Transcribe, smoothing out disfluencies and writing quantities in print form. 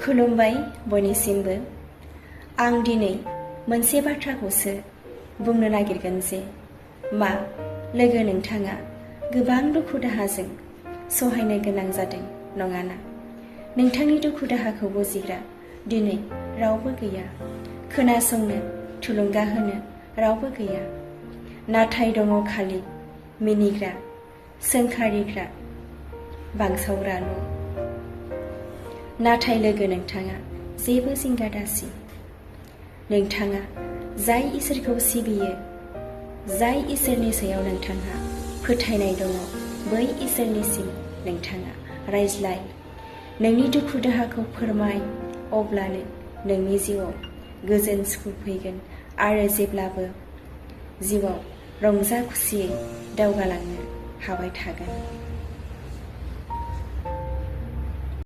खुलुमबाय बयनिसिमबो। आं दिनै मोनसे बाथ्राखौसो बुंनो नागिरगोन जे मा लोगो नोंथाङा गोबां दुखु दाहाजों सहायनो गोनां जादों नङाना? नोंथांनि दुखु दाहाखौ बुजिग्रा दिनै रावबो गैया, खोनासंनो थुलुंगा होनो रावबो गैया। नाथाय दङ खालि मिनिग्रा, सोंखारिग्रा, बांसावग्रा न'। नाथाय लोगो नोंथाङा जेबो जिंगा दासि। नोंथाङा जाय इसोरखौ सिबियो, जाय इसोरनि सायाव नोंथांहा फोथायनाय दङ, बै इसोरनिसिम नोंथाङा रायज्लाय, नोंनि दुखु दाहाखौ फोरमाय, अब्लानो नोंनि जिउआव गोजोन सुखु फैगोन आरो जेब्लाबो जिउआव रंजा खुसियै दावगालांनो हाबाय थागोन।